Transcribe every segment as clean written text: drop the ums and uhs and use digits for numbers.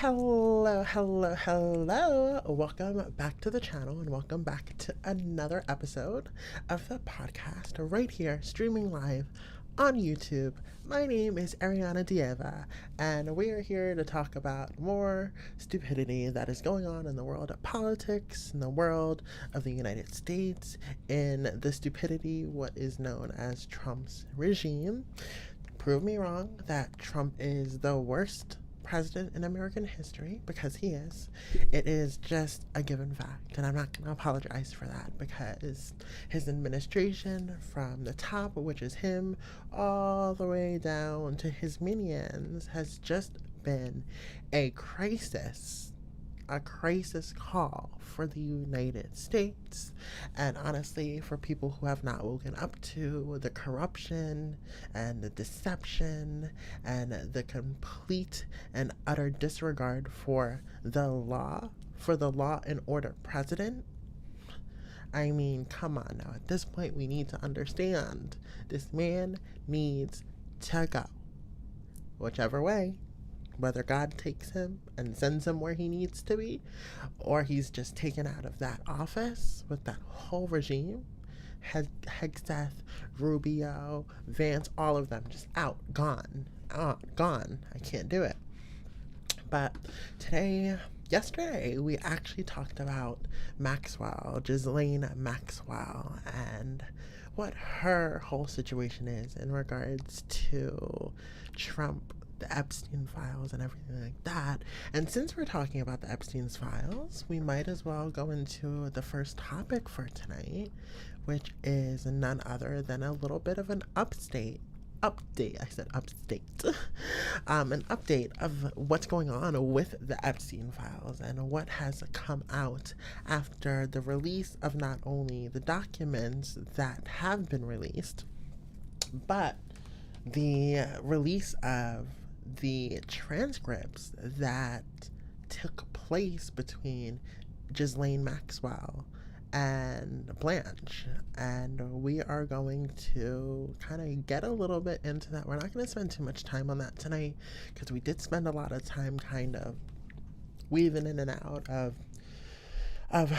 Hello. Welcome back to the channel and welcome back to another episode of the podcast right here, streaming live on YouTube. My name is Ariana Dieva, and we are here to talk about more stupidity that is going on in the world of politics, in the world of the United States, in the stupidity, what is known as Trump's regime. Prove me wrong that Trump is the worst president in American history, because he is. It is just a given fact, and I'm not going to apologize for that, because his administration, from the top, which is him, all the way down to his minions, has just been a crisis call for the United States, and honestly, for people who have not woken up to the corruption and the deception and the complete and utter disregard for the law and order president. I mean, come on now. At this point, we need to understand this man needs to go. Whichever way. Whether God takes him and sends him where he needs to be, or he's just taken out of that office with that whole regime. Hegseth, Rubio, Vance, all of them just out, gone. I can't do it. But yesterday, we actually talked about Maxwell, Ghislaine Maxwell, and what her whole situation is in regards to Trump, the Epstein files, and everything like that. And since we're talking about the Epstein's files, we might as well go into the first topic for tonight, which is none other than a little bit of an update. I said upstate. An update of what's going on with the Epstein files and what has come out after the release of not only the documents that have been released, but the release of the transcripts that took place between Ghislaine Maxwell and Blanche. And we are going to kind of get a little bit into that. We're not going to spend too much time on that tonight, because we did spend a lot of time kind of weaving in and out of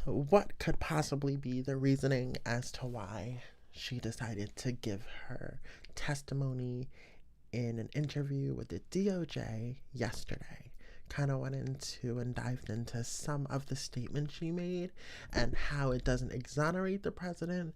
what could possibly be the reasoning as to why she decided to give her testimony in an interview with the DOJ yesterday. Kind of went into and dived into some of the statements she made and how it doesn't exonerate the president,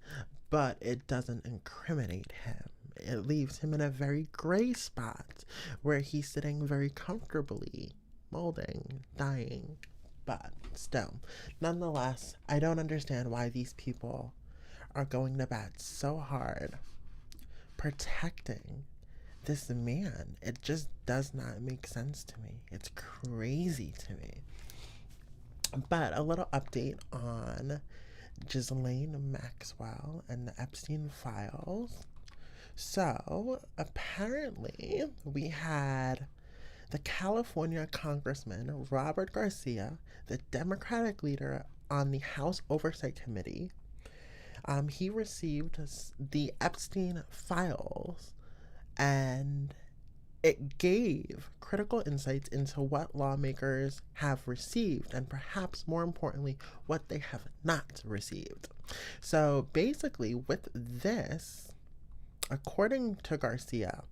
but it doesn't incriminate him. It leaves him in a very gray spot where he's sitting very comfortably, molding, dying. But still, nonetheless, I don't understand why these people are going to bat so hard protecting this man. It just does not make sense to me. It's crazy to me. But a little update on Ghislaine Maxwell and the Epstein files. So apparently we had the California Congressman Robert Garcia, the Democratic leader on the House Oversight Committee. He received the Epstein files, and it gave critical insights into what lawmakers have received, and perhaps more importantly, what they have not received. So basically, with this, according to Garcia,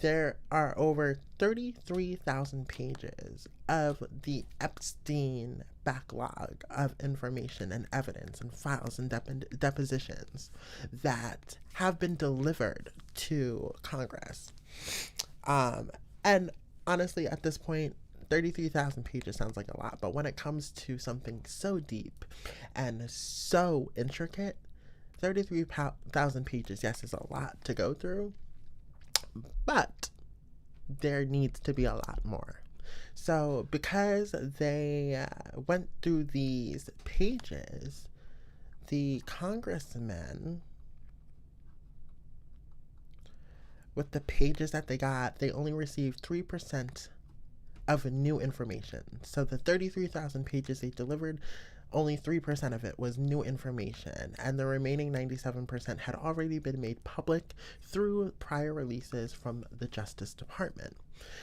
there are over 33,000 pages of the Epstein backlog of information and evidence and files and depositions that have been delivered to Congress. And honestly, at this point, 33,000 pages sounds like a lot, but when it comes to something so deep and so intricate, 33,000 pages, yes, is a lot to go through, but there needs to be a lot more. So because they went through these pages, the congressmen, with the pages that they got, they only received 3% of new information. So the 33,000 pages they delivered only 3% of it was new information, and the remaining 97% had already been made public through prior releases from the Justice Department.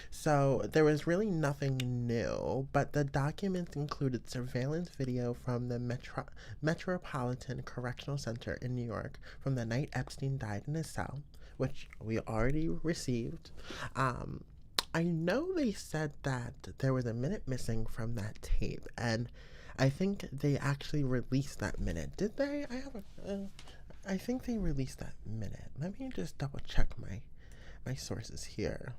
So there was really nothing new, but the documents included surveillance video from the Metropolitan Correctional Center in New York from the night Epstein died in his cell, which we already received. I know they said that there was a minute missing from that tape, and I think they actually released that minute. Did they? I think they released that minute. Let me just double check my sources here.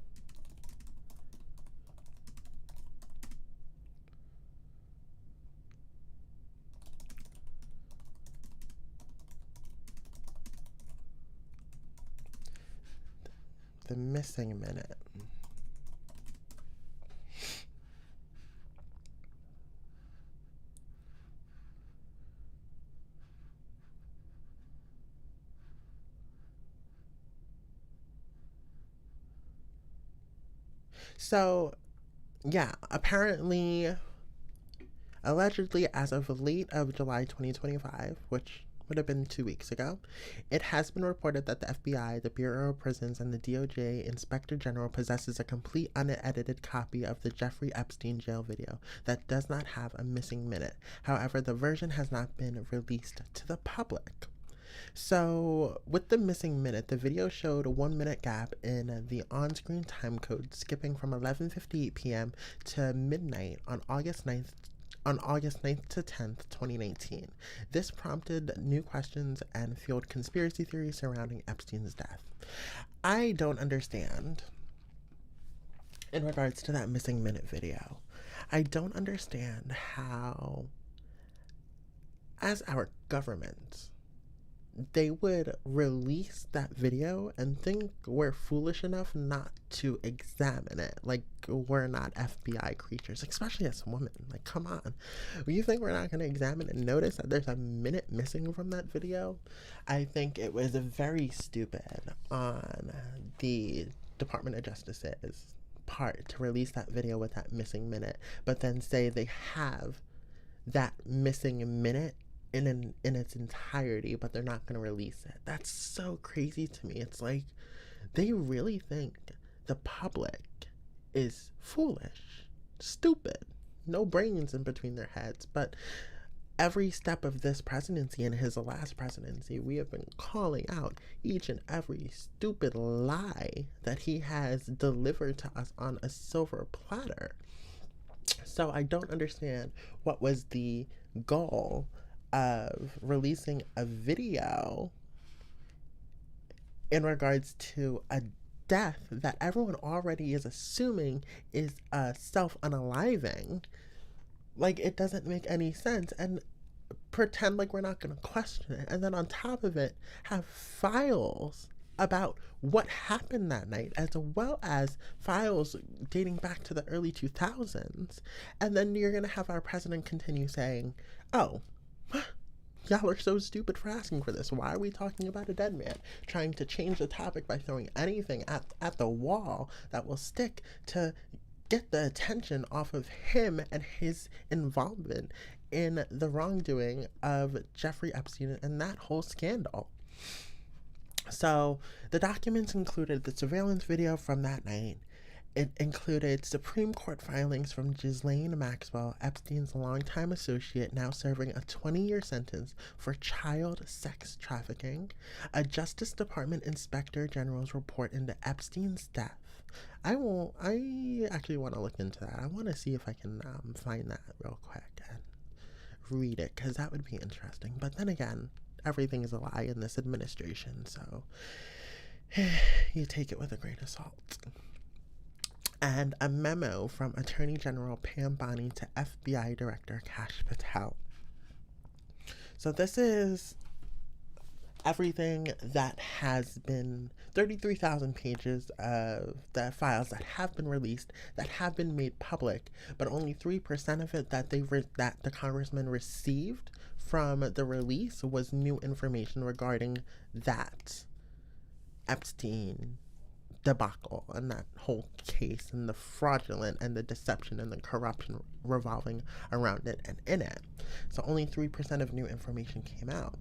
The missing minute. So, yeah, apparently, allegedly, as of late of July 2025, which would have been 2 weeks ago, it has been reported that the FBI, the Bureau of Prisons, and the DOJ Inspector General possesses a complete unedited copy of the Jeffrey Epstein jail video that does not have a missing minute. However, the version has not been released to the public. So, with the missing minute, the video showed a 1 minute gap in the on screen time code, skipping from 11:58 p.m. to midnight on August 9th to 10th, 2019. This prompted new questions and fueled conspiracy theories surrounding Epstein's death. I don't understand, in regards to that missing minute video, I don't understand how, as our government, they would release that video and think we're foolish enough not to examine it. Like, we're not FBI creatures, especially as women. Like, come on. You think we're not going to examine and notice that there's a minute missing from that video? I think it was very stupid on the Department of Justice's part to release that video with that missing minute, but then say they have that missing minute in its entirety, but they're not going to release it. That's so crazy to me. It's like they really think the public is foolish, stupid, no brains in between their heads. But every step of this presidency and his last presidency, we have been calling out each and every stupid lie that he has delivered to us on a silver platter. So I don't understand what was the goal of releasing a video in regards to a death that everyone already is assuming is a self-unaliving. Like, it doesn't make any sense, and pretend like we're not going to question it, and then on top of it have files about what happened that night, as well as files dating back to the early 2000s. And then you're going to have our president continue saying, oh, y'all are so stupid for asking for this. Why are we talking about a dead man? Trying to change the topic by throwing anything at the wall that will stick to get the attention off of him and his involvement in the wrongdoing of Jeffrey Epstein and that whole scandal. So the documents included the surveillance video from that night. It included Supreme Court filings from Ghislaine Maxwell, Epstein's longtime associate, now serving a 20-year sentence for child sex trafficking, a Justice Department Inspector General's report into Epstein's death. I actually want to look into that. I want to see if I can find that real quick and read it, because that would be interesting. But then again, everything is a lie in this administration, so you take it with a grain of salt. And a memo from Attorney General Pam Bondi to FBI Director Kash Patel. So this is everything that has been 33,000 pages of the files that have been released, that have been made public, but only 3% of it that the congressman received from the release was new information regarding that Epstein debacle and that whole case and the fraudulent and the deception and the corruption revolving around it and in it. So only 3% of new information came out.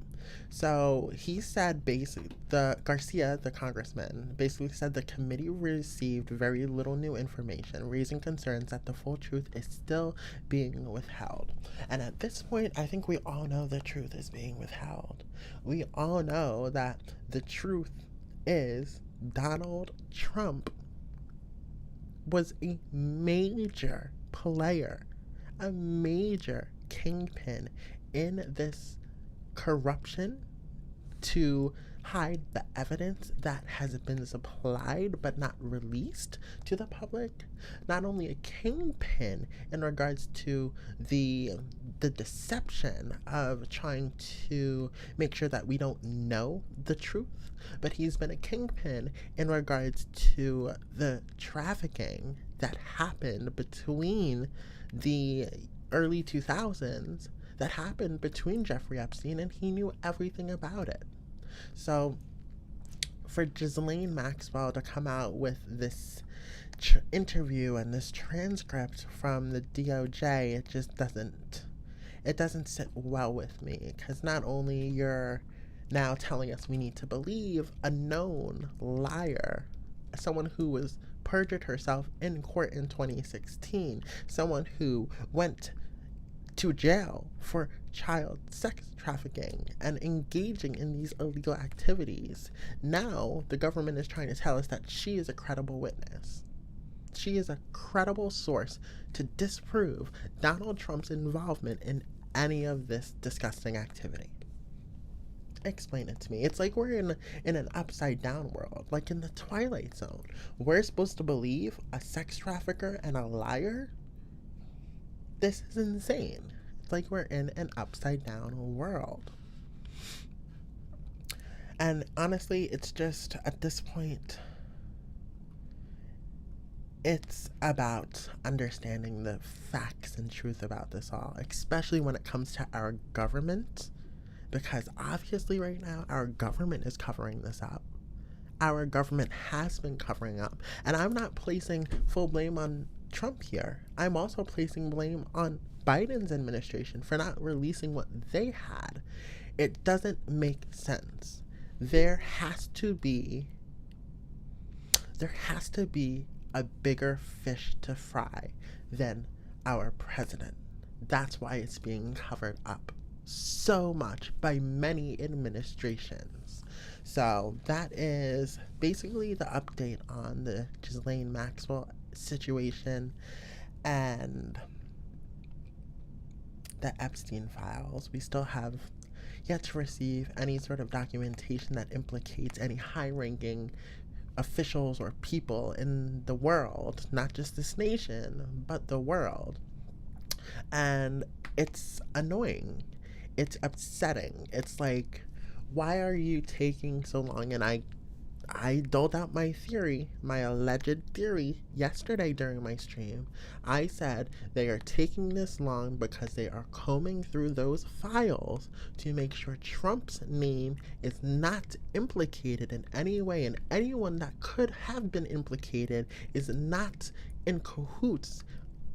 So he said basically, Garcia, the congressman, basically said the committee received very little new information, raising concerns that the full truth is still being withheld. And at this point, I think we all know the truth is being withheld. We all know that the truth is Donald Trump was a major player, a major kingpin in this corruption to hide the evidence that has been supplied but not released to the public. Not only a kingpin in regards to the deception of trying to make sure that we don't know the truth, but he's been a kingpin in regards to the trafficking that happened between the early 2000s, that happened between Jeffrey Epstein, and he knew everything about it. So for Ghislaine Maxwell to come out with this interview and this transcript from the DOJ, it just doesn't sit well with me, because not only you're now telling us we need to believe a known liar, someone who was perjured herself in court in 2016, someone who went to jail for child sex trafficking and engaging in these illegal activities. Now the government is trying to tell us that she is a credible witness. She is a credible source to disprove Donald Trump's involvement in any of this disgusting activity. Explain it to me. It's like we're in an upside down world, like in the Twilight Zone. We're supposed to believe a sex trafficker and a liar? This is insane. It's like we're in an upside down world. And honestly, it's just, at this point, it's about understanding the facts and truth about this all, especially when it comes to our government, because obviously right now our government is covering this up. Our government has been covering up. And I'm not placing full blame on Trump here. I'm also placing blame on Biden's administration for not releasing what they had. It doesn't make sense. There has to be a bigger fish to fry than our president. That's why it's being covered up so much by many administrations. So that is basically the update on the Ghislaine Maxwell situation and the Epstein files. We still have yet to receive any sort of documentation that implicates any high-ranking officials or people in the world, not just this nation, but the world. And it's annoying. It's upsetting. It's like, why are you taking so long? And I doled out my theory, my alleged theory, yesterday during my stream. I said they are taking this long because they are combing through those files to make sure Trump's name is not implicated in any way, and anyone that could have been implicated is not in cahoots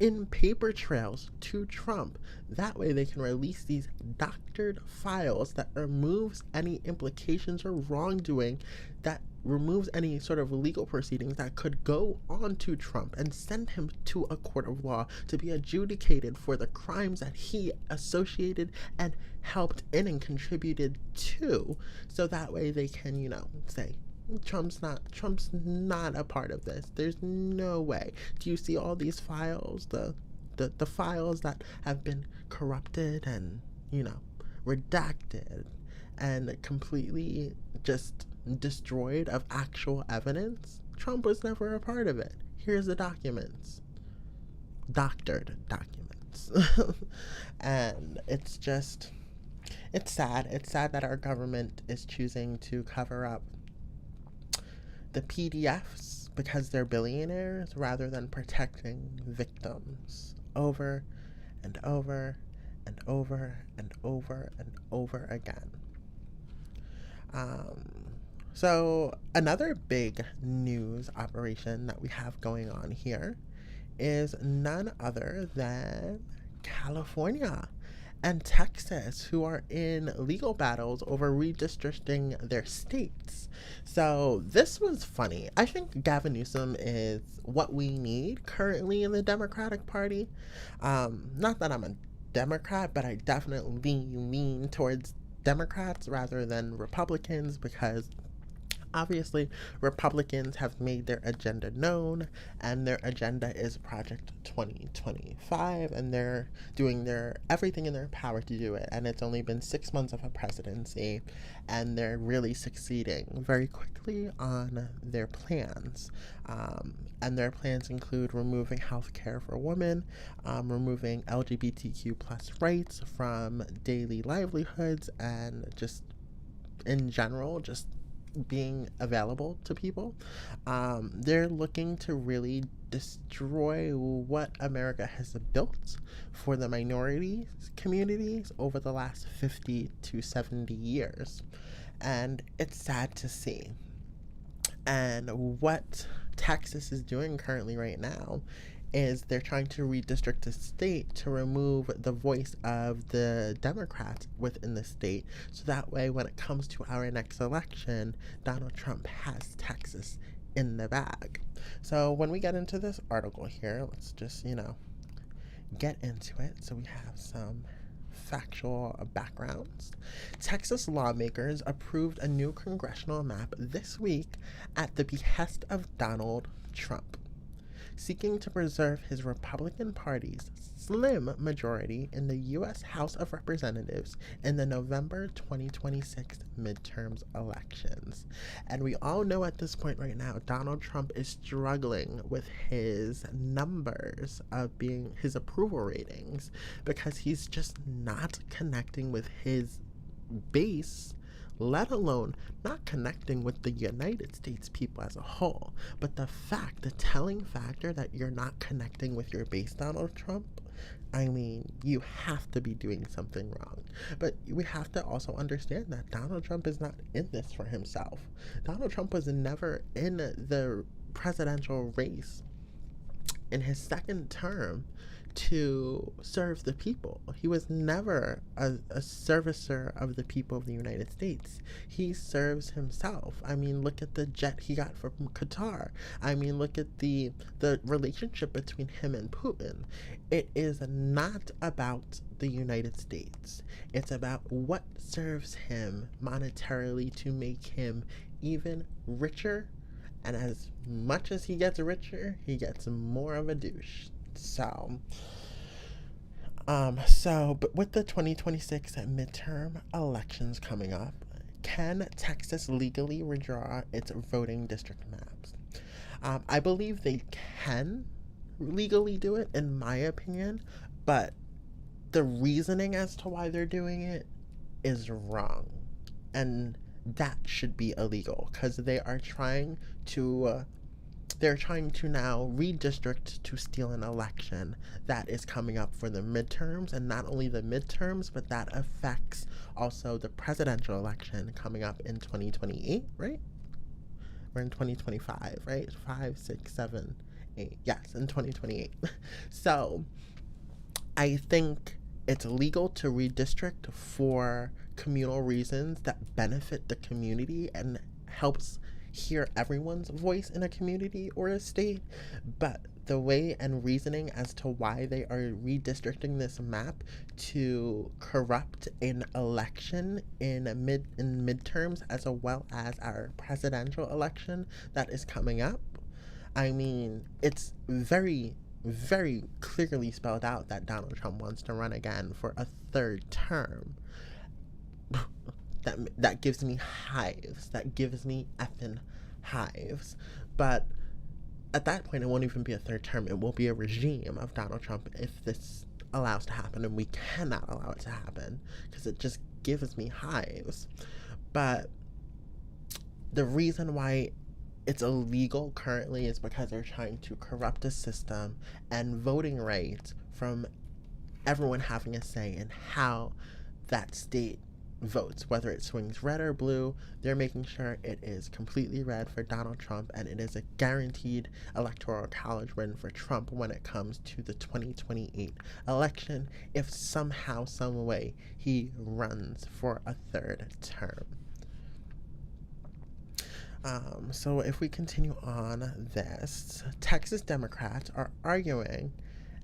in paper trails to Trump. That way they can release these doctored files that removes any implications or wrongdoing, that removes any sort of legal proceedings that could go on to Trump, and send him to a court of law to be adjudicated for the crimes that he associated and helped in and contributed to. So that way they can, say, Trump's not a part of this. There's no way. Do you see all these files, the files that have been corrupted and, redacted and completely just destroyed of actual evidence? Trump was never a part of it. Here's the documents. Doctored documents. And it's sad. It's sad that our government is choosing to cover up the PDFs because they're billionaires rather than protecting victims over and over and over and over and over again. So, another big news operation that we have going on here is none other than California and Texas, who are in legal battles over redistricting their states. So, this was funny. I think Gavin Newsom is what we need currently in the Democratic Party. Not that I'm a Democrat, but I definitely lean towards Democrats rather than Republicans because obviously, Republicans have made their agenda known, and their agenda is Project 2025, and they're doing their everything in their power to do it. And it's only been 6 months of a presidency, and they're really succeeding very quickly on their plans. And their plans include removing health care for women, removing LGBTQ plus rights from daily livelihoods, and just in general, just being available to people. They're looking to really destroy what America has built for the minority communities over the last 50 to 70 years. And it's sad to see. And what Texas is doing currently right now is they're trying to redistrict the state to remove the voice of the Democrats within the state. So that way, when it comes to our next election, Donald Trump has Texas in the bag. So when we get into this article here, let's just, get into it. So we have some factual backgrounds. Texas lawmakers approved a new congressional map this week at the behest of Donald Trump, seeking to preserve his Republican Party's slim majority in the U.S. House of Representatives in the November 2026 midterms elections. And we all know at this point right now, Donald Trump is struggling with his numbers of being his approval ratings because he's just not connecting with his base, let alone not connecting with the United States people as a whole. But the telling factor that you're not connecting with your base, Donald Trump, I mean, you have to be doing something wrong. But we have to also understand that Donald Trump is not in this for himself. Donald Trump was never in the presidential race in his second term to serve the people. He was never a servicer of the people of the United States. He serves himself. I mean, look at the jet he got from Qatar. I mean, look at the relationship between him and Putin. It is not about the United States. It's about what serves him monetarily to make him even richer. And as much as he gets richer, he gets more of a douche. But with the 2026 midterm elections coming up, can Texas legally redraw its voting district maps? I believe they can legally do it, in my opinion, but the reasoning as to why they're doing it is wrong. And that should be illegal because they are trying to now redistrict to steal an election that is coming up for the midterms, and not only the midterms, but that affects also the presidential election coming up in 2028, right? We're in 2025, right? 5, 6, 7, 8. Yes, in 2028. So I think it's legal to redistrict for communal reasons that benefit the community and helps hear everyone's voice in a community or a state, but the way and reasoning as to why they are redistricting this map to corrupt an election in midterms as well as our presidential election that is coming up, I mean, it's very, very clearly spelled out that Donald Trump wants to run again for a third term. That gives me hives. That gives me effing hives. But at that point, it won't even be a third term. It will be a regime of Donald Trump if this allows to happen, and we cannot allow it to happen because it just gives me hives. But the reason why it's illegal currently is because they're trying to corrupt the system and voting rights from everyone having a say in how that state votes, whether it swings red or blue. They're making sure it is completely red for Donald Trump, and it is a guaranteed electoral college win for Trump when it comes to the 2028 election, if somehow, some way, he runs for a third term. So if we continue on this, Texas Democrats are arguing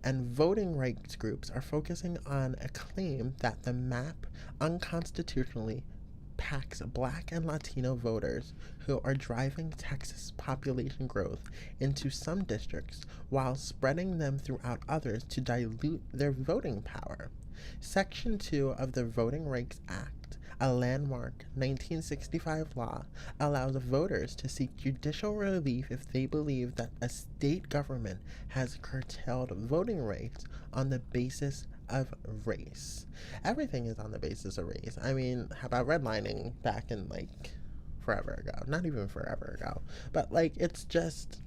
and voting rights groups are focusing on a claim that the map unconstitutionally packs Black and Latino voters who are driving Texas population growth into some districts while spreading them throughout others to dilute their voting power. Section 2 of the Voting Rights Act, a landmark 1965 law, allows voters to seek judicial relief if they believe that a state government has curtailed voting rights on the basis of race. Everything is on the basis of race. I mean, how about redlining back in like forever ago? Not even forever ago, but like it's just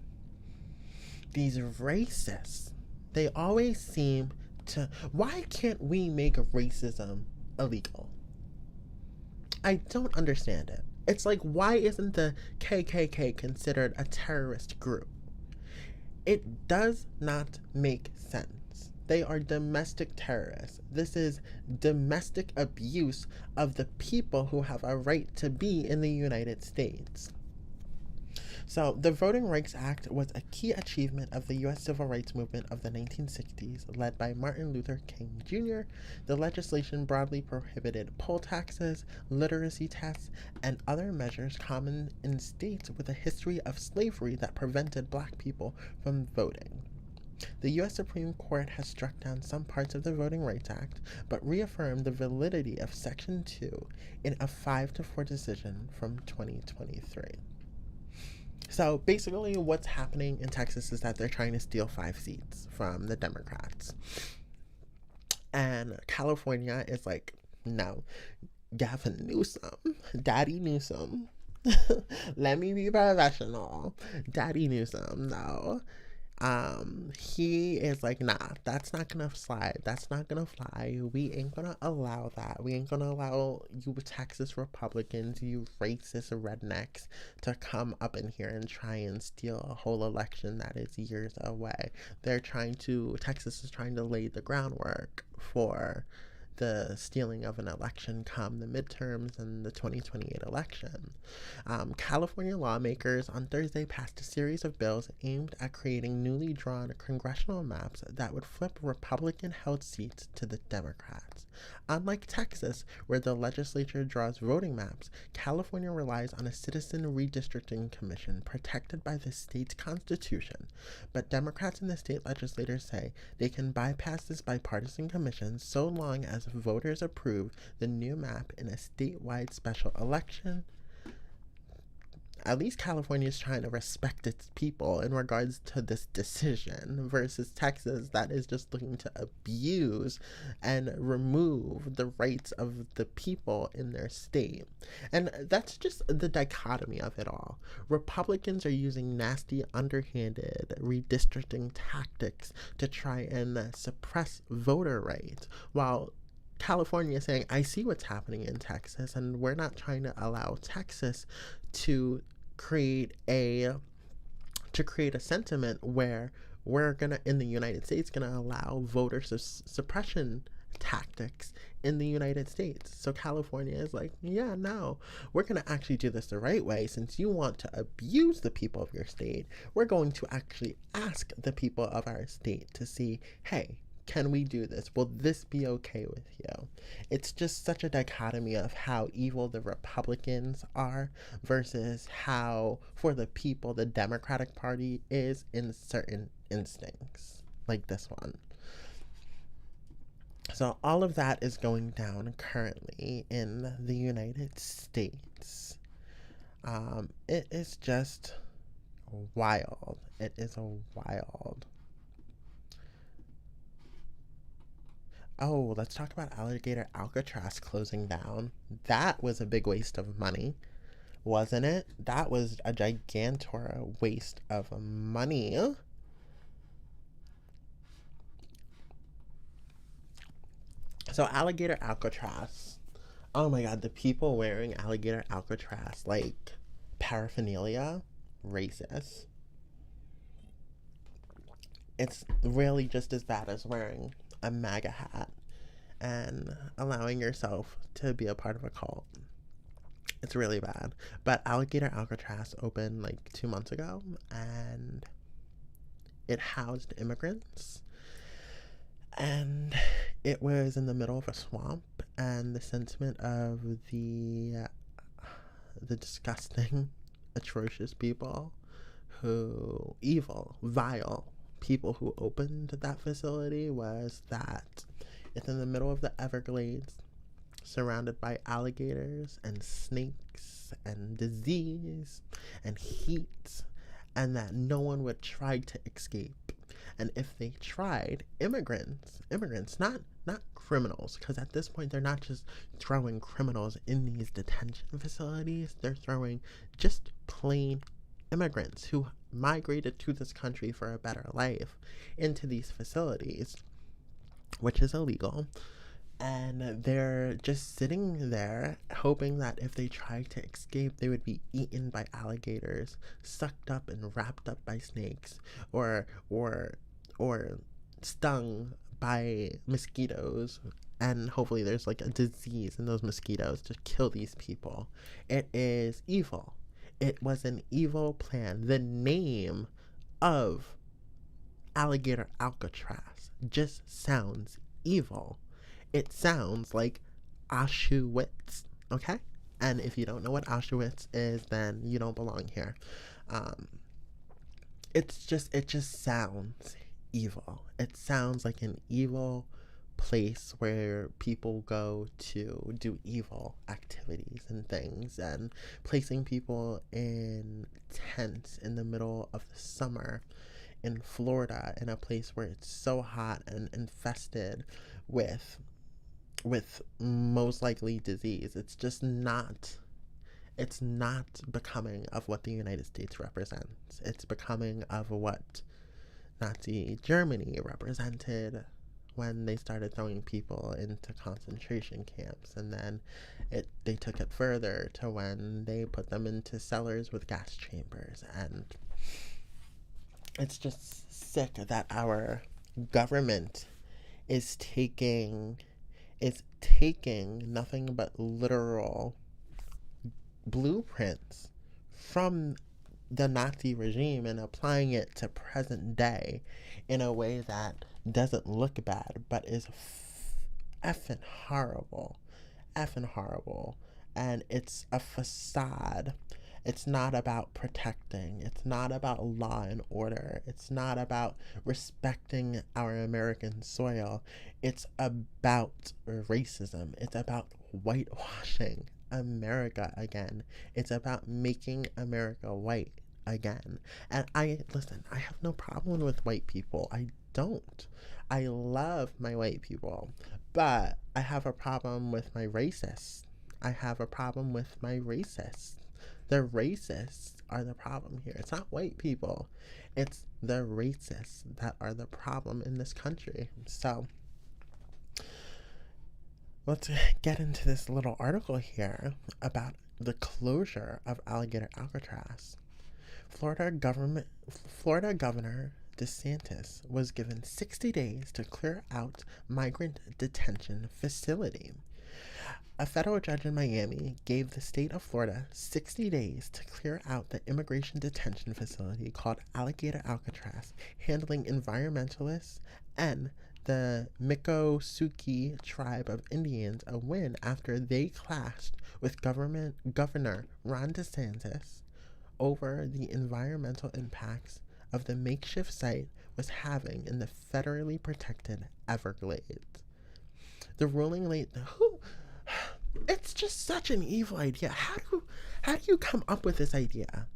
these racists. They always seem to. Why can't we make racism illegal? I don't understand it. It's like, why isn't the KKK considered a terrorist group? It does not make sense. They are domestic terrorists. This is domestic abuse of the people who have a right to be in the United States. So, the Voting Rights Act was a key achievement of the U.S. Civil Rights Movement of the 1960s, led by Martin Luther King Jr. The legislation broadly prohibited poll taxes, literacy tests, and other measures common in states with a history of slavery that prevented Black people from voting. The U.S. Supreme Court has struck down some parts of the Voting Rights Act, but reaffirmed the validity of Section 2 in a 5-4 decision from 2023. So basically what's happening in Texas is that they're trying to steal 5 seats from the Democrats. And California is like, no, Gavin Newsom, Daddy Newsom, let me be professional. Daddy Newsom, no. He is like, nah, that's not gonna slide. That's not gonna fly. We ain't gonna allow that. We ain't gonna allow you Texas Republicans, you racist rednecks, to come up in here and try and steal a whole election that is years away. Texas is trying to lay the groundwork for the stealing of an election come the midterms and the 2028 election. California lawmakers on Thursday passed a series of bills aimed at creating newly drawn congressional maps that would flip Republican-held seats to the Democrats. Unlike Texas, where the legislature draws voting maps, California relies on a citizen redistricting commission protected by the state's constitution. But Democrats in the state legislators say they can bypass this bipartisan commission so long as voters approve the new map in a statewide special election. At least California is trying to respect its people in regards to this decision versus Texas that is just looking to abuse and remove the rights of the people in their state. And that's just the dichotomy of it all. Republicans are using nasty, underhanded redistricting tactics to try and suppress voter rights, while California is saying, I see what's happening in Texas, and we're not trying to allow Texas to create a sentiment where we're gonna, in the United States, gonna allow voter suppression tactics in the United States. So California is like, yeah, no, we're gonna actually do this the right way. Since you want to abuse the people of your state, we're going to actually ask the people of our state to see, hey, can we do this? Will this be okay with you? It's just such a dichotomy of how evil the Republicans are versus how, for the people, the Democratic Party is in certain instincts, like this one. So all of that is going down currently in the United States. It is just wild. It is wild. Oh, let's talk about Alligator Alcatraz closing down. That was a big waste of money, wasn't it? That was a gigantor waste of money. So Alligator Alcatraz, Oh my god, the people wearing Alligator Alcatraz, like, paraphernalia, racist. It's really just as bad as wearing a MAGA hat and allowing yourself to be a part of a cult. It's really bad. But Alligator Alcatraz opened like 2 months ago, and it housed immigrants. And it was in the middle of a swamp, and the sentiment of the disgusting, atrocious people who, evil, vile people who opened that facility was that it's in the middle of the Everglades, surrounded by alligators and snakes and disease and heat, and that no one would try to escape. And if they tried, immigrants, not criminals, because at this point they're not just throwing criminals in these detention facilities, they're throwing just plain immigrants who migrated to this country for a better life into these facilities, which is illegal. And they're just sitting there hoping that if they tried to escape, they would be eaten by alligators, sucked up and wrapped up by snakes, or stung by mosquitoes. And hopefully there's like a disease in those mosquitoes to kill these people. It is evil. It was an evil plan. The name of Alligator Alcatraz just sounds evil. It sounds like Auschwitz, okay? And if you don't know what Auschwitz is, then you don't belong here. It just sounds evil. It sounds like an evil place where people go to do evil activities and things, and placing people in tents in the middle of the summer in Florida, in a place where it's so hot and infested with most likely disease. It's not becoming of what the United States represents. It's becoming of what Nazi Germany represented when they started throwing people into concentration camps, and then they took it further to when they put them into cellars with gas chambers. And it's just sick that our government is taking nothing but literal blueprints from the Nazi regime and applying it to present day in a way that doesn't look bad but is effing horrible. And it's a facade. It's not about protecting. It's not about law and order. It's not about respecting our American soil. It's about racism. It's about whitewashing America again. It's about making America white again. And I have no problem with white people. I don't. I love my white people. But I have a problem with my racists. I have a problem with my racists. The racists are the problem here. It's not white people. It's the racists that are the problem in this country. So let's get into this little article here about the closure of Alligator Alcatraz. Florida Governor DeSantis was given 60 days to clear out migrant detention facility. A federal judge in Miami gave the state of Florida 60 days to clear out the immigration detention facility called Alligator Alcatraz, handling environmentalists and the Miccosukee tribe of Indians a win after they clashed with Governor Ron DeSantis over the environmental impacts of the makeshift site was having in the federally protected Everglades. The ruling it's just such an evil idea. How do you come up with this idea?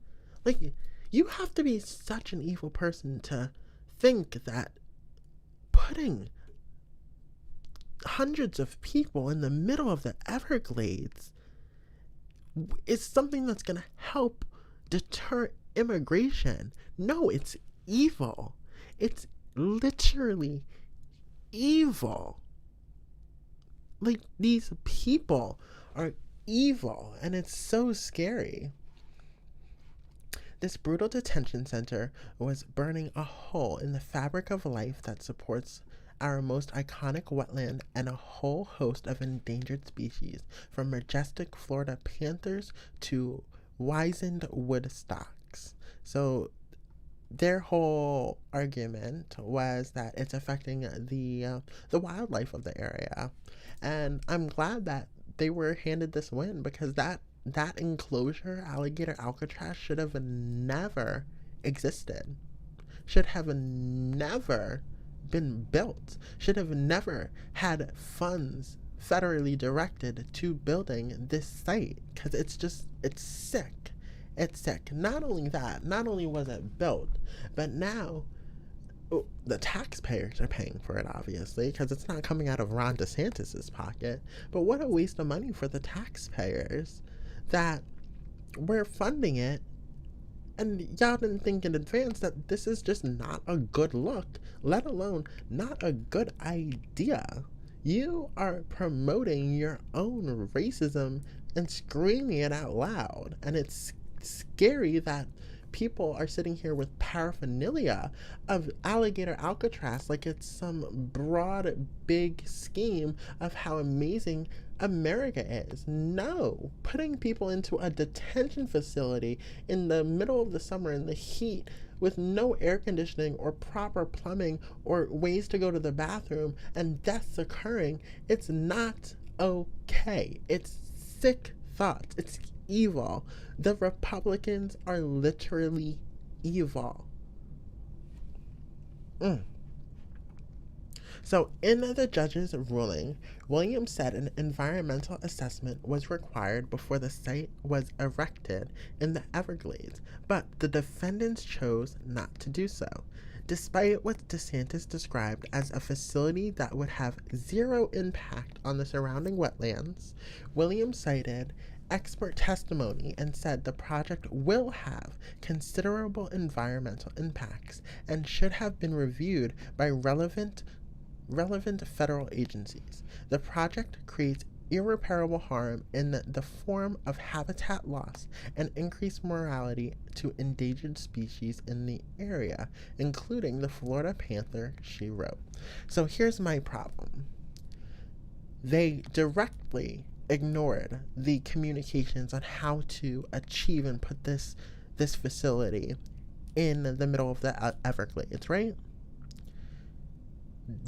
Like, you have to be such an evil person to think that putting hundreds of people in the middle of the Everglades is something that's going to help deter immigration. No, it's evil. It's literally evil. Like, these people are evil, and it's so scary. This brutal detention center was burning a hole in the fabric of life that supports our most iconic wetland and a whole host of endangered species, from majestic Florida panthers to wizened wood stocks. So their whole argument was that it's affecting the wildlife of the area, and I'm glad that they were handed this win, because that enclosure, Alligator Alcatraz, should have never existed, should have never been built, should have never had funds federally directed to building this site, because it's sick. It's sick. Not only that, not only was it built, but now the taxpayers are paying for it, obviously, because it's not coming out of Ron DeSantis's pocket. But what a waste of money for the taxpayers that we're funding it, and y'all didn't think in advance that this is just not a good look, let alone not a good idea. You are promoting your own racism and screaming it out loud, and it's scary that people are sitting here with paraphernalia of Alligator Alcatraz like it's some broad, big scheme of how amazing America is. No, putting people into a detention facility in the middle of the summer in the heat with no air conditioning or proper plumbing or ways to go to the bathroom and deaths occurring, it's not okay. It's sick thoughts. It's evil. The Republicans are literally evil. So, in the judge's ruling, Williams said an environmental assessment was required before the site was erected in the Everglades, but the defendants chose not to do so. Despite what DeSantis described as a facility that would have zero impact on the surrounding wetlands, Williams cited expert testimony and said the project will have considerable environmental impacts and should have been reviewed by relevant federal agencies. The project creates irreparable harm in the form of habitat loss and increased mortality to endangered species in the area, including the Florida panther, she wrote. So here's my problem. They directly ignored the communications on how to achieve and put this facility in the middle of the Everglades, right?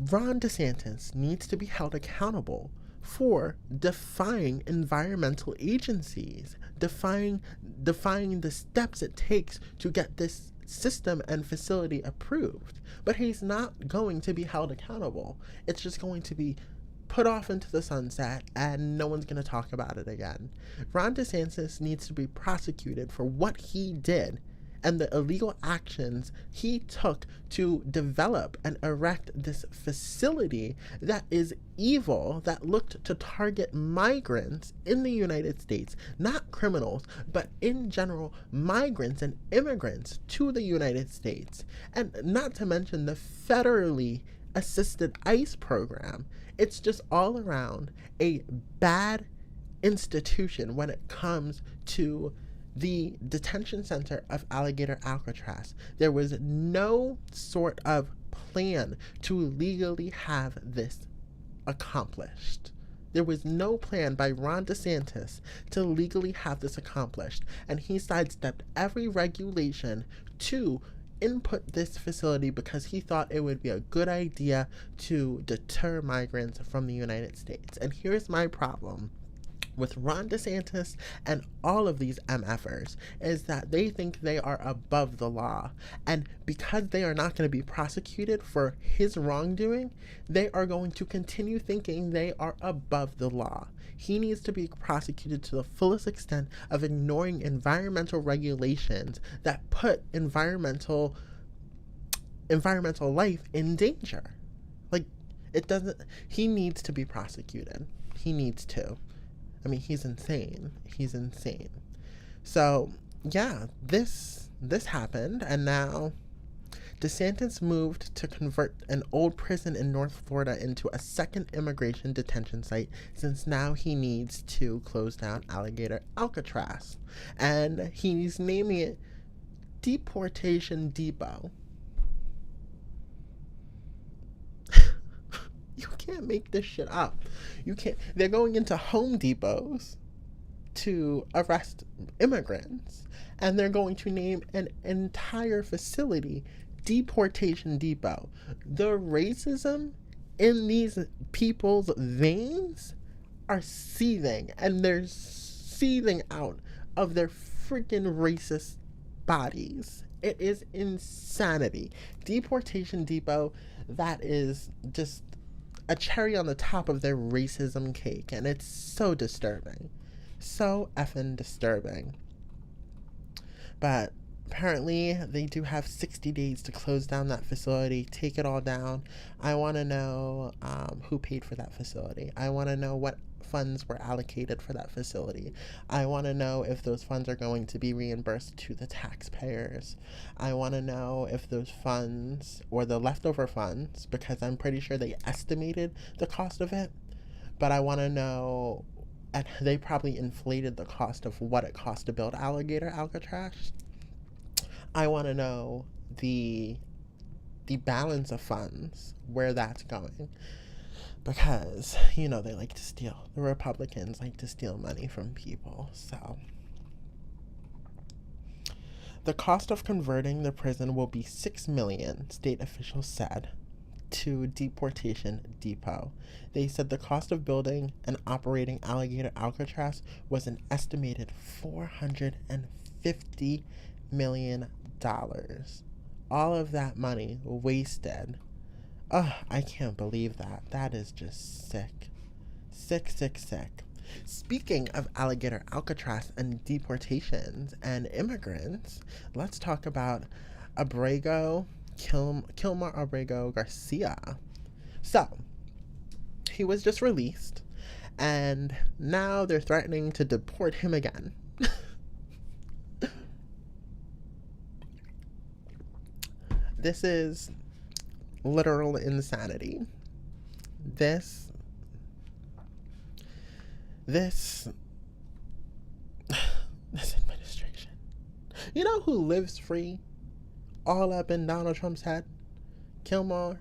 Ron DeSantis needs to be held accountable for defying environmental agencies, defying the steps it takes to get this system and facility approved. But he's not going to be held accountable. It's just going to be put off into the sunset and no one's going to talk about it again. Ron DeSantis needs to be prosecuted for what he did and the illegal actions he took to develop and erect this facility that is evil, that looked to target migrants in the United States, not criminals, but in general, migrants and immigrants to the United States. And not to mention the federally assisted ICE program. It's just all around a bad institution when it comes to the detention center of Alligator Alcatraz. There was no sort of plan to legally have this accomplished. There was no plan by Ron DeSantis to legally have this accomplished, and he sidestepped every regulation to input this facility because he thought it would be a good idea to deter migrants from the United States. And here's my problem with Ron DeSantis and all of these MFers is that they think they are above the law. And because they are not going to be prosecuted for his wrongdoing, they are going to continue thinking they are above the law. He needs to be prosecuted to the fullest extent of ignoring environmental regulations that put environmental life in danger. Like, he needs to be prosecuted. He needs to. I mean, he's insane. He's insane. So, yeah, this happened, and now DeSantis moved to convert an old prison in North Florida into a second immigration detention site since now he needs to close down Alligator Alcatraz. And he's naming it Deportation Depot. You can't make this shit up. You can't. They're going into Home Depots to arrest immigrants, and they're going to name an entire facility Deportation Depot. The racism in these people's veins are seething, and they're seething out of their freaking racist bodies. It is insanity. Deportation Depot, that is just a cherry on the top of their racism cake, and it's so disturbing. So effing disturbing. But apparently they do have 60 days to close down that facility, take it all down. I want to know who paid for that facility. I want to know what funds were allocated for that facility. I want to know if those funds are going to be reimbursed to the taxpayers. I want to know if those funds, or the leftover funds, because I'm pretty sure they estimated the cost of it, but I want to know, and they probably inflated the cost of what it cost to build Alligator Alcatraz. I want to know the balance of funds, where that's going. Because, they like to steal. The Republicans like to steal money from people. So, the cost of converting the prison will be $6 million, state officials said, to Deportation Depot. They said the cost of building and operating Alligator Alcatraz was an estimated $450 million. All of that money wasted. Oh, I can't believe that. That is just sick. Sick, sick, sick. Speaking of Alligator Alcatraz and deportations and immigrants, let's talk about Kilmar Abrego Garcia. So, he was just released, and now they're threatening to deport him again. This is literal insanity. This administration. You know who lives free all up in Donald Trump's head? Kilmar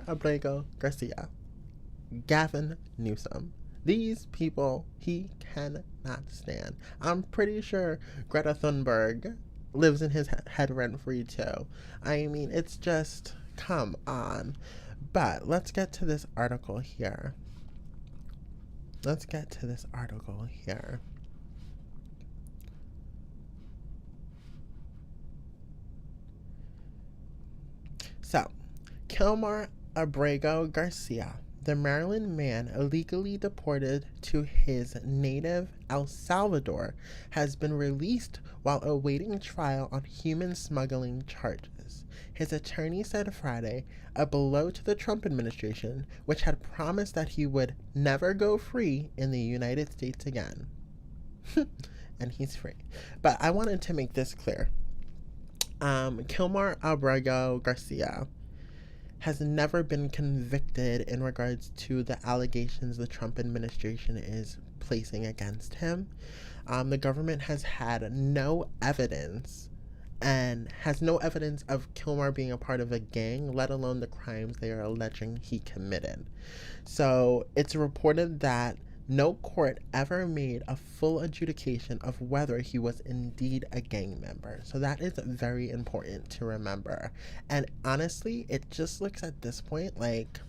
Abrego Garcia. Gavin Newsom. These people he cannot stand. I'm pretty sure Greta Thunberg lives in his head rent free too. I mean, it's just, come on. But let's get to this article here. So, Kilmar Abrego Garcia, the Maryland man illegally deported to his native El Salvador, has been released while awaiting trial on human smuggling charges. His attorney said Friday, a blow to the Trump administration, which had promised that he would never go free in the United States again. And he's free. But I wanted to make this clear. Kilmar Abrego Garcia has never been convicted in regards to the allegations the Trump administration is placing against him. The government has had no evidence and has no evidence of Kilmar being a part of a gang, let alone the crimes they are alleging he committed. So it's reported that no court ever made a full adjudication of whether he was indeed a gang member. So that is very important to remember. And honestly, it just looks at this point like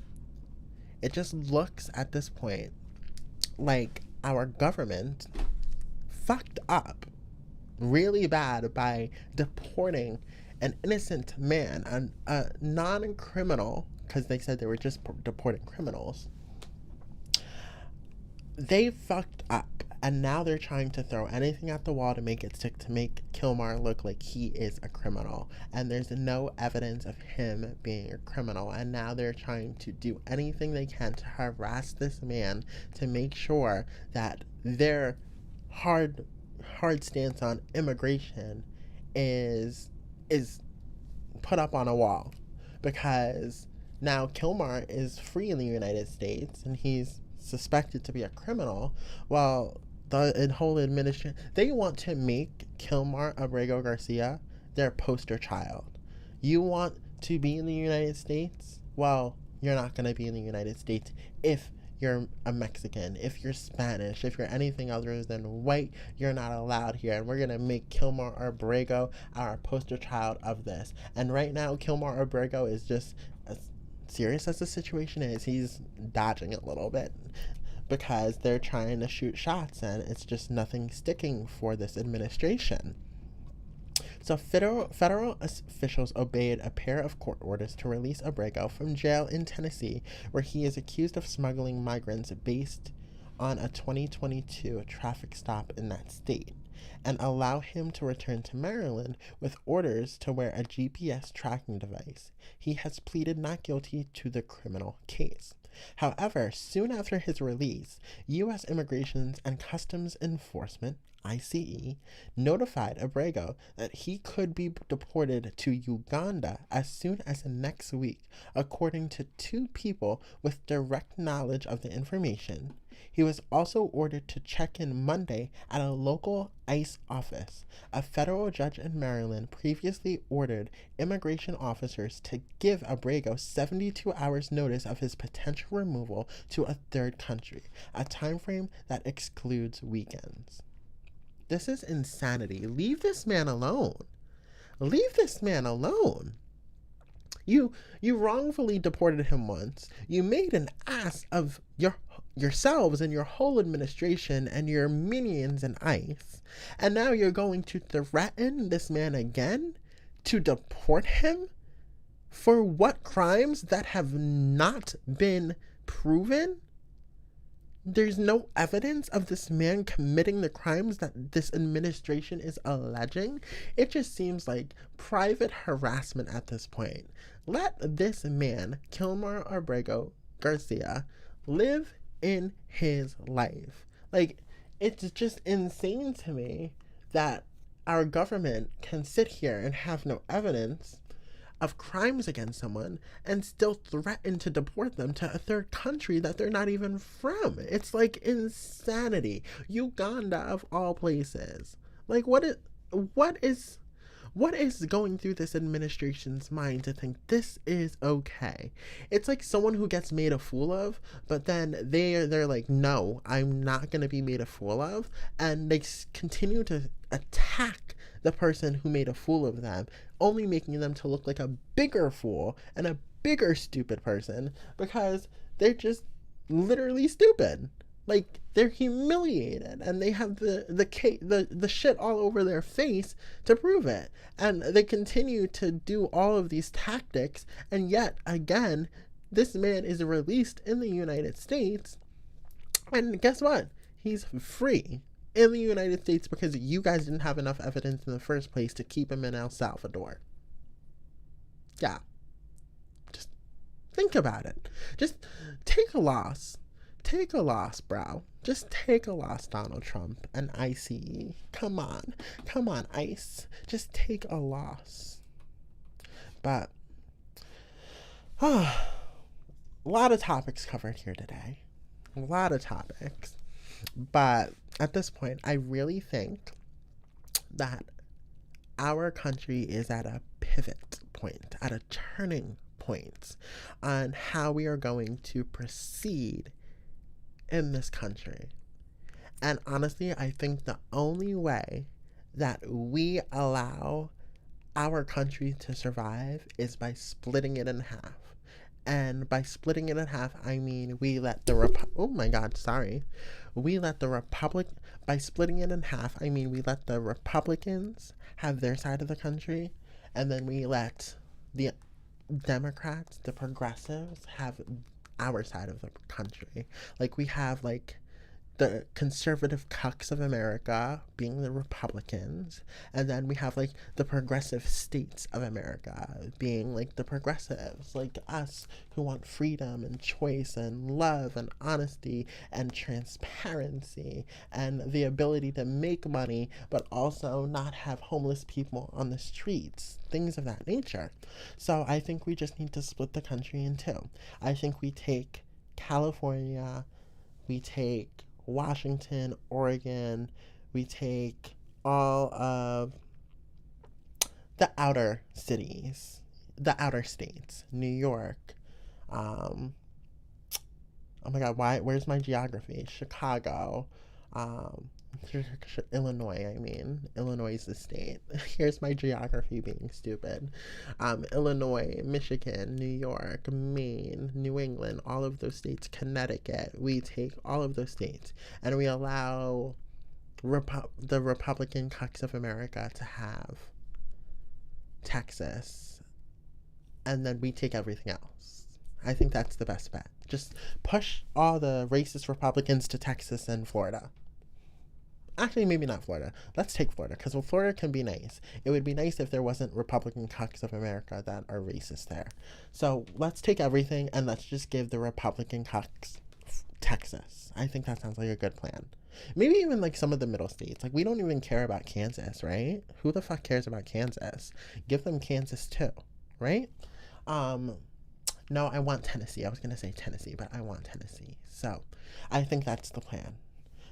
our government fucked up really bad by deporting an innocent man, a non-criminal, because they said they were just deporting criminals. They fucked up, and now they're trying to throw anything at the wall to make it stick, to make Kilmar look like he is a criminal, and there's no evidence of him being a criminal, and now they're trying to do anything they can to harass this man to make sure that their hard stance on immigration is put up on a wall, because now Kilmar is free in the United States and he's suspected to be a criminal. Well, the whole administration, they want to make Kilmar Abrego Garcia their poster child. You want to be in the United States? Well, you're not going to be in the United States if you're a Mexican, if you're Spanish, if you're anything other than white, you're not allowed here. And we're going to make Kilmar Abrego our poster child of this. And right now, Kilmar Abrego is just, as serious as the situation is, he's dodging a little bit because they're trying to shoot shots and it's just nothing sticking for this administration. So federal officials obeyed a pair of court orders to release Abrego from jail in Tennessee, where he is accused of smuggling migrants based on a 2022 traffic stop in that state, and allow him to return to Maryland with orders to wear a GPS tracking device. He has pleaded not guilty to the criminal case. However, soon after his release, U.S. Immigration and Customs Enforcement, ICE, notified Abrego that he could be deported to Uganda as soon as next week, according to two people with direct knowledge of the information. He was also ordered to check in Monday at a local ICE office. A federal judge in Maryland previously ordered immigration officers to give Abrego 72 hours notice of his potential removal to a third country, a time frame that excludes weekends. This is insanity. Leave this man alone. Leave this man alone. You wrongfully deported him once. You made an ass of yourselves and your whole administration and your minions in ICE. And now you're going to threaten this man again to deport him for what crimes that have not been proven? There's no evidence of this man committing the crimes that this administration is alleging. It just seems like private harassment at this point. Let this man, Kilmar Abrego Garcia, live in his life. Like, it's just insane to me that our government can sit here and have no evidence of crimes against someone and still threaten to deport them to a third country that they're not even from. It's like insanity. Uganda of all places. Like, what is going through this administration's mind to think this is okay? It's like someone who gets made a fool of, but then they're like, no, I'm not going to be made a fool of. And they continue to attack the person who made a fool of them, only making them to look like a bigger fool and a bigger stupid person because they're just literally stupid. Like, they're humiliated and they have the shit all over their face to prove it. And they continue to do all of these tactics, and yet again, this man is released in the United States, and guess what? He's free in the United States because you guys didn't have enough evidence in the first place to keep him in El Salvador. Yeah. Just think about it. Just take a loss. Take a loss, bro. Just take a loss, Donald Trump and ICE. Come on, ICE. Just take a loss. But, a lot of topics covered here today. A lot of topics. But at this point, I really think that our country is at a pivot point, at a turning point on how we are going to proceed in this country. And honestly, I think the only way that we allow our country to survive is by splitting it in half. And by splitting it in half, I mean we let the by splitting it in half, I mean we let the Republicans have their side of the country, and then we let the Democrats, the progressives, have our side of the country. Like, we have like the conservative cucks of America being the Republicans, and then we have like the progressive states of America being like the progressives, like us who want freedom and choice and love and honesty and transparency and the ability to make money but also not have homeless people on the streets, things of that nature. So I think we just need to split the country in two. I think we take California, we take Washington, Oregon, we take all of the outer cities, the outer states, New York, oh my god, where's my geography? Chicago, um, Illinois, Illinois is the state. Here's my geography being stupid. Illinois, Michigan, New York, Maine, New England, all of those states, Connecticut. We take all of those states and we allow the Republican cucks of America to have Texas, and then we take everything else. I think that's the best bet. Just push all the racist Republicans to Texas and Florida. Actually, maybe not Florida. Let's take Florida, because Florida can be nice. It would be nice if there wasn't Republican cucks of America that are racist there. So let's take everything and let's just give the Republican cucks Texas. I think that sounds like a good plan. Maybe even like some of the middle states. Like, we don't even care about Kansas, right? Who the fuck cares about Kansas? Give them Kansas too, right? No, I want Tennessee. I was going to say Tennessee, but I want Tennessee. So I think that's the plan.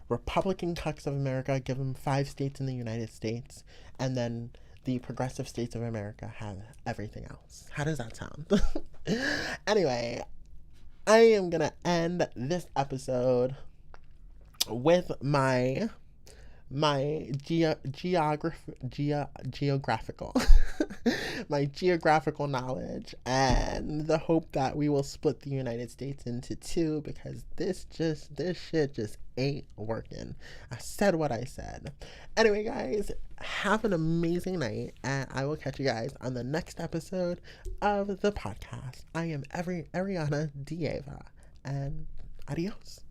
Republican cucks of America, give them 5 states in the United States, and then the progressive states of America have everything else. How does that sound? Anyway, I am going to end this episode with my geographical my geographical knowledge and the hope that we will split the United States into 2, because this shit just ain't working. I said what I said. Anyway, guys, have an amazing night, and I will catch you guys on the next episode of the podcast. I am Ariana Dieva, and adios.